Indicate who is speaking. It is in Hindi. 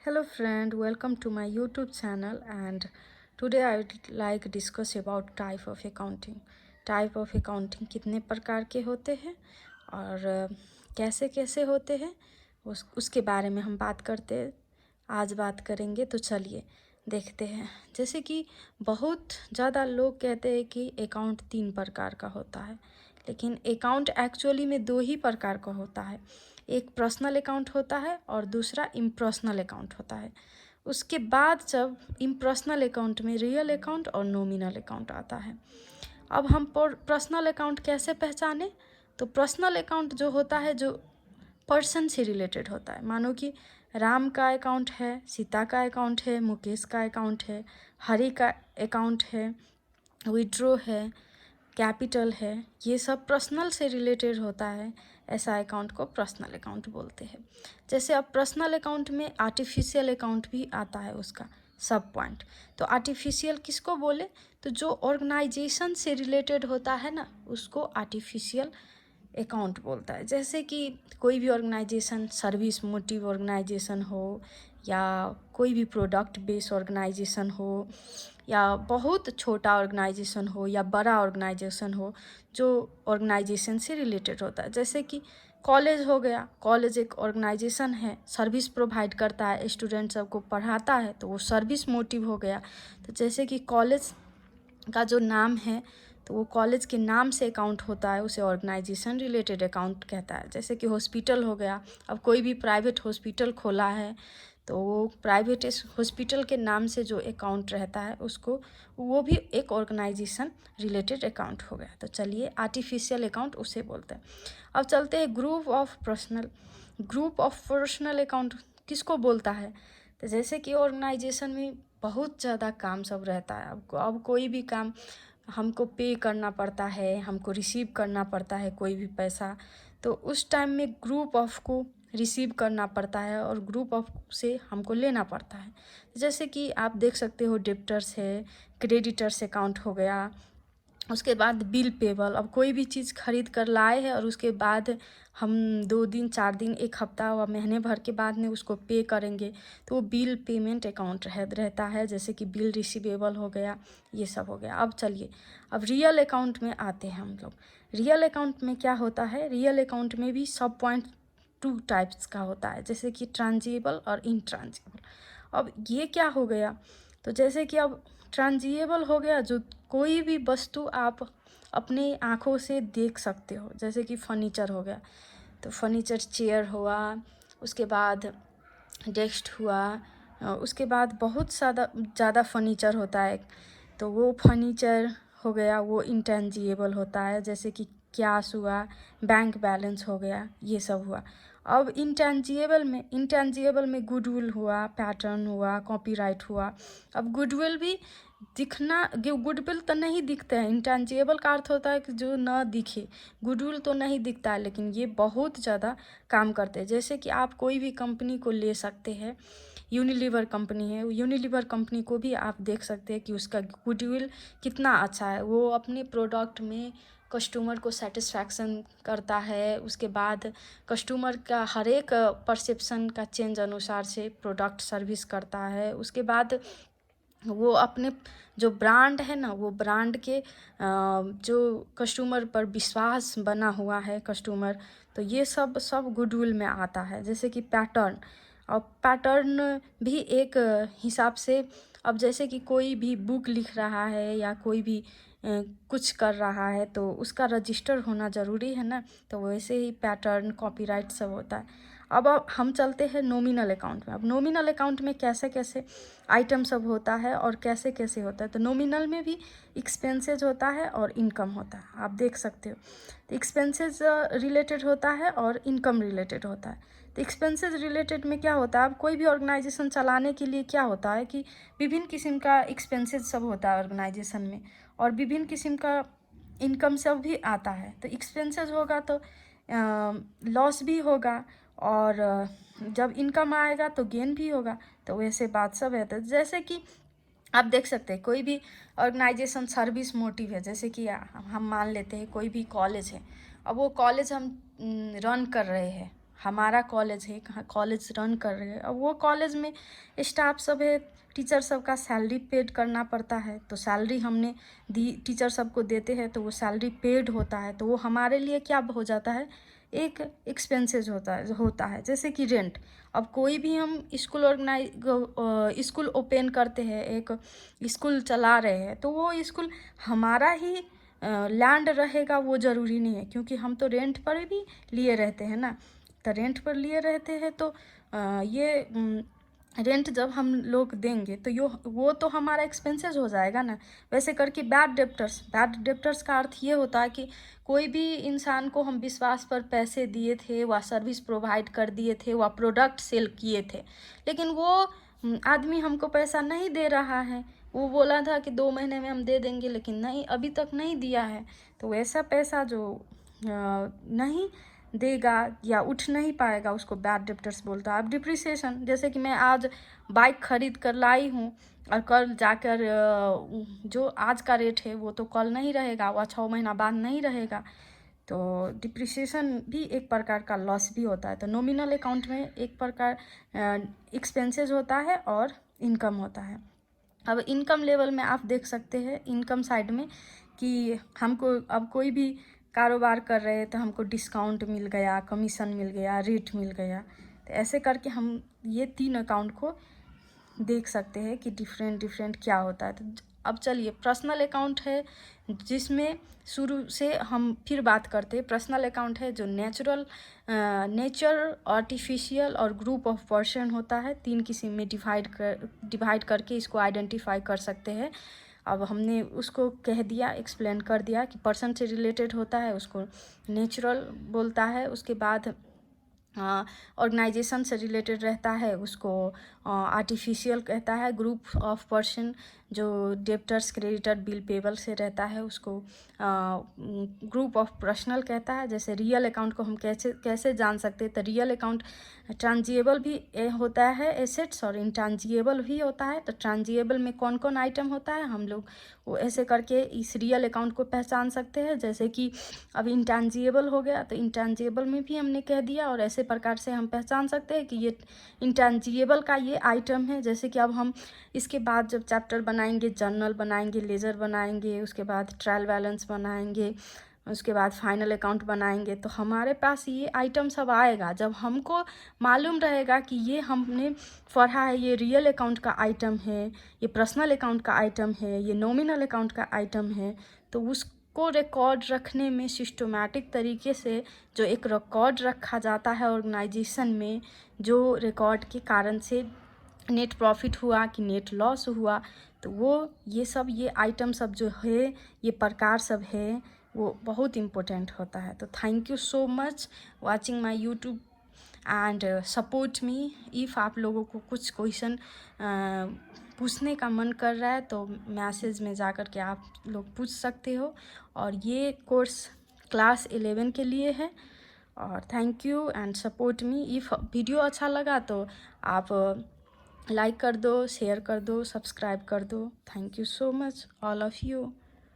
Speaker 1: Hello friend, welcome to my YouTube channel and today I would like discuss about type of accounting. Type of accounting कितने प्रकार के होते हैं और कैसे कैसे होते हैं उसके बारे में हम बात करते हैं। आज बात करेंगे तो चलिए देखते हैं। जैसे कि बहुत ज़्यादा लोग कहते हैं कि अकाउंट 3 प्रकार का होता है, लेकिन अकाउंट एक्चुअली में 2 ही प्रकार का होता है। एक पर्सनल अकाउंट होता है और दूसरा इम्पर्सनल अकाउंट होता है। उसके बाद जब इम्पर्सनल अकाउंट में रियल अकाउंट और नॉमिनल अकाउंट आता है। अब हम पर्सनल अकाउंट कैसे पहचाने? तो पर्सनल अकाउंट जो होता है जो पर्सन से रिलेटेड होता है। मानो कि राम का अकाउंट है, सीता का अकाउंट है, मुकेश का अकाउंट है, हरि का अकाउंट है, विड्रो है, कैपिटल है, ये सब पर्सनल से रिलेटेड होता है। ऐसा अकाउंट को पर्सनल अकाउंट बोलते हैं। जैसे अब पर्सनल अकाउंट में आर्टिफिशियल अकाउंट भी आता है, उसका सब पॉइंट। तो आर्टिफिशियल किसको बोले? तो जो ऑर्गेनाइजेशन से रिलेटेड होता है ना, उसको आर्टिफिशियल अकाउंट बोलता है। जैसे कि कोई भी ऑर्गेनाइजेशन सर्विस मोटिव ऑर्गेनाइजेशन हो या कोई भी प्रोडक्ट बेस ऑर्गेनाइजेशन हो या बहुत छोटा ऑर्गेनाइजेशन हो या बड़ा ऑर्गेनाइजेशन हो, जो ऑर्गेनाइजेशन से रिलेटेड होता है। जैसे कि कॉलेज हो गया, कॉलेज एक ऑर्गेनाइजेशन है, सर्विस प्रोवाइड करता है, स्टूडेंट सबको पढ़ाता है, तो वो सर्विस मोटिव हो गया। तो जैसे कि कॉलेज का जो नाम है तो वो कॉलेज के नाम से अकाउंट होता है, उसे ऑर्गेनाइजेशन रिलेटेड अकाउंट कहता है। जैसे कि हॉस्पिटल हो गया, अब कोई भी प्राइवेट हॉस्पिटल खोला है तो वो प्राइवेट हॉस्पिटल के नाम से जो अकाउंट रहता है उसको वो भी एक ऑर्गेनाइजेशन रिलेटेड अकाउंट हो गया। तो चलिए आर्टिफिशियल अकाउंट उसे बोलते हैं। अब चलते हैं ग्रुप ऑफ पर्सनल अकाउंट किसको बोलता है? तो जैसे कि ऑर्गेनाइजेशन में बहुत ज़्यादा काम सब रहता है। अब कोई भी काम हमको पे करना पड़ता है, हमको रिसीव करना पड़ता है कोई भी पैसा, तो उस टाइम में ग्रुप ऑफ को रिसीव करना पड़ता है और ग्रुप ऑफ से हमको लेना पड़ता है। जैसे कि आप देख सकते हो डेब्टर्स है, क्रेडिटर्स अकाउंट हो गया, उसके बाद बिल पेबल। अब कोई भी चीज़ खरीद कर लाए हैं और उसके बाद हम 2 दिन 4 दिन 1 हफ्ता व महीने भर के बाद में उसको पे करेंगे, तो वो बिल पेमेंट अकाउंट रहता है। जैसे कि बिल रिसीवेबल हो गया, ये सब हो गया। अब चलिए अब रियल अकाउंट में आते हैं हम लोग। रियल अकाउंट में क्या होता है? रियल अकाउंट में भी सब पॉइंट 2 टाइप्स का होता है, जैसे कि ट्रांजिएबल और इनट्रांजिएबल। अब ये क्या हो गया? तो जैसे कि अब ट्रांजिएबल हो गया, जो कोई भी वस्तु आप अपनी आँखों से देख सकते हो। जैसे कि फर्नीचर हो गया, तो फर्नीचर चेयर हुआ, उसके बाद डेस्क हुआ, उसके बाद बहुत ज़्यादा फर्नीचर होता है, तो वो फर्नीचर हो गया, वो इंटेंजिबल होता है। जैसे कि कैश हुआ, बैंक बैलेंस हो गया, ये सब हुआ। अब इंटेंजिबल में गुडविल हुआ, पैटर्न हुआ, कॉपीराइट हुआ। अब गुडविल भी गुडविल तो नहीं दिखते हैं। इंटेंजिबल का अर्थ होता है कि जो ना दिखे। गुडविल तो नहीं दिखता है, लेकिन ये बहुत ज़्यादा काम करते हैं। जैसे कि आप कोई भी कंपनी को ले सकते हैं, यूनिलीवर कंपनी है, यूनिलीवर कंपनी को भी आप देख सकते हैं कि उसका गुडविल कितना अच्छा है। वो अपने प्रोडक्ट में कस्टमर को सेटिस्फैक्शन करता है, उसके बाद कस्टमर का हर एक परसेप्शन का चेंज अनुसार से प्रोडक्ट सर्विस करता है। उसके बाद वो अपने जो ब्रांड है ना, वो ब्रांड के जो कस्टमर पर विश्वास बना हुआ है कस्टमर, तो ये सब गुडविल में आता है। जैसे कि पैटर्न, और पैटर्न भी एक हिसाब से, अब जैसे कि कोई भी बुक लिख रहा है या कोई भी कुछ कर रहा है तो उसका रजिस्टर होना ज़रूरी है ना, तो वैसे ही पैटर्न कॉपीराइट सब होता है। अब हम चलते हैं नॉमिनल अकाउंट में। अब नॉमिनल अकाउंट में कैसे कैसे आइटम सब होता है और कैसे कैसे होता है। तो नॉमिनल में भी एक्सपेंसेस होता है और इनकम होता है, आप देख सकते हो। तो एक्सपेंसेस रिलेटेड होता है और इनकम रिलेटेड होता है। तो एक्सपेंसेस रिलेटेड में क्या होता है? अब कोई भी ऑर्गेनाइजेशन चलाने के लिए क्या होता है कि विभिन्न किस्म का एक्सपेंसेस सब होता है ऑर्गेनाइजेशन में, और विभिन्न किस्म का इनकम सब भी आता है। तो एक्सपेंसेस होगा तो लॉस भी होगा, और जब इनकम आएगा तो गेन भी होगा। तो वैसे बात सब है। तो जैसे कि आप देख सकते हैं कोई भी ऑर्गेनाइजेशन सर्विस मोटिव है। जैसे कि हम मान लेते हैं कोई भी कॉलेज है, अब वो कॉलेज हम रन कर रहे हैं, हमारा कॉलेज है, कॉलेज रन कर रहे हैं। अब वो कॉलेज में स्टाफ सब है, टीचर सब का सैलरी पेड करना पड़ता है, तो सैलरी हमने दी, टीचर सबको देते हैं, तो वो सैलरी पेड होता है, तो वो हमारे लिए क्या हो जाता है, एक एक्सपेंसेस होता है जैसे कि रेंट। अब कोई भी हम स्कूल ओपन करते हैं, एक स्कूल चला रहे हैं, तो वो स्कूल हमारा ही लैंड रहेगा वो ज़रूरी नहीं है, क्योंकि हम तो रेंट पर भी लिए रहते हैं ना। तो रेंट पर लिए रहते हैं, तो ये रेंट जब हम लोग देंगे तो वो तो हमारा एक्सपेंसेस हो जाएगा ना। वैसे करके बैड डेप्टर्स का अर्थ ये होता है कि कोई भी इंसान को हम विश्वास पर पैसे दिए थे, वह सर्विस प्रोवाइड कर दिए थे, वह प्रोडक्ट सेल किए थे, लेकिन वो आदमी हमको पैसा नहीं दे रहा है। वो बोला था कि 2 महीने में हम दे देंगे, लेकिन नहीं, अभी तक नहीं दिया है। तो वैसा पैसा जो नहीं देगा या उठ नहीं पाएगा, उसको बैड डेप्टर्स बोलता है। अब डिप्रिसिएशन, जैसे कि मैं आज बाइक खरीद कर लाई हूँ और कल जाकर जो आज का रेट है वो तो कल नहीं रहेगा, वह 6 महीना बाद नहीं रहेगा। तो डिप्रिसिएशन भी एक प्रकार का लॉस भी होता है। तो नॉमिनल अकाउंट में एक प्रकार एक्सपेंसेस होता है और इनकम होता है। अब इनकम लेवल में आप देख सकते हैं, इनकम साइड में, कि हमको अब कोई भी कारोबार कर रहे हैं तो हमको डिस्काउंट मिल गया, कमीशन मिल गया, रेट मिल गया। तो ऐसे करके हम ये 3 अकाउंट को देख सकते हैं कि डिफरेंट क्या होता है। तो अब चलिए, पर्सनल अकाउंट है जिसमें शुरू से हम फिर बात करते हैं। पर्सनल अकाउंट है जो नेचर, आर्टिफिशियल और ग्रुप ऑफ पर्सन होता है। 3 किस्म में डिवाइड करके इसको आइडेंटिफाई कर सकते हैं। अब हमने उसको कह दिया, एक्सप्लेन कर दिया कि पर्सन से रिलेटेड होता है, उसको नेचुरल बोलता है। उसके बाद ऑर्गेनाइजेशन से रिलेटेड रहता है, उसको आर्टिफिशियल कहता है। ग्रुप ऑफ पर्सन जो डेब्टर्स, क्रेडिटर, बिल पेबल से रहता है, उसको ग्रुप ऑफ पर्सनल कहता है। जैसे रियल अकाउंट को हम कैसे जान सकते हैं, तो रियल अकाउंट ट्रांजिएबल भी होता है एसेट्स, और इंट्रांजिएबल भी होता है। तो ट्रांजिएबल में कौन कौन आइटम होता है, हम लोग वो ऐसे करके इस रियल अकाउंट को पहचान सकते हैं। जैसे कि अब इंट्रांजिएबल हो गया, तो इंट्रांजिएबल में भी हमने कह दिया, और ऐसे प्रकार से हम पहचान सकते हैं कि ये इंट्रांजिएबल का ये आइटम है। जैसे कि अब हम इसके बाद जब चैप्टर बनाएंगे, जर्नल बनाएंगे, लेजर बनाएंगे, उसके बाद ट्रायल बैलेंस बनाएंगे, उसके बाद फाइनल अकाउंट बनाएंगे, तो हमारे पास ये आइटम सब आएगा। जब हमको मालूम रहेगा कि ये हमने पढ़ा है, ये रियल अकाउंट का आइटम है, ये पर्सनल अकाउंट का आइटम है, ये नॉमिनल अकाउंट का आइटम है, तो उसको रिकॉर्ड रखने में सिस्टमैटिक तरीके से जो एक रिकॉर्ड रखा जाता है ऑर्गेनाइजेशन में, जो रिकॉर्ड के कारण से नेट प्रॉफिट हुआ कि नेट लॉस हुआ, तो वो ये आइटम सब जो है, ये प्रकार सब है, वो बहुत इम्पोर्टेंट होता है। तो thank you so much watching my YouTube and support me. If आप लोगों को कुछ क्वेश्चन पूछने का मन कर रहा है तो मैसेज में जा कर के आप लोग पूछ सकते हो। और ये कोर्स क्लास 11 के लिए है। और thank you and support me. If video अच्छा लगा तो आप लाइक कर दो, शेयर कर दो, सब्सक्राइब कर दो। Thank you so much all of you.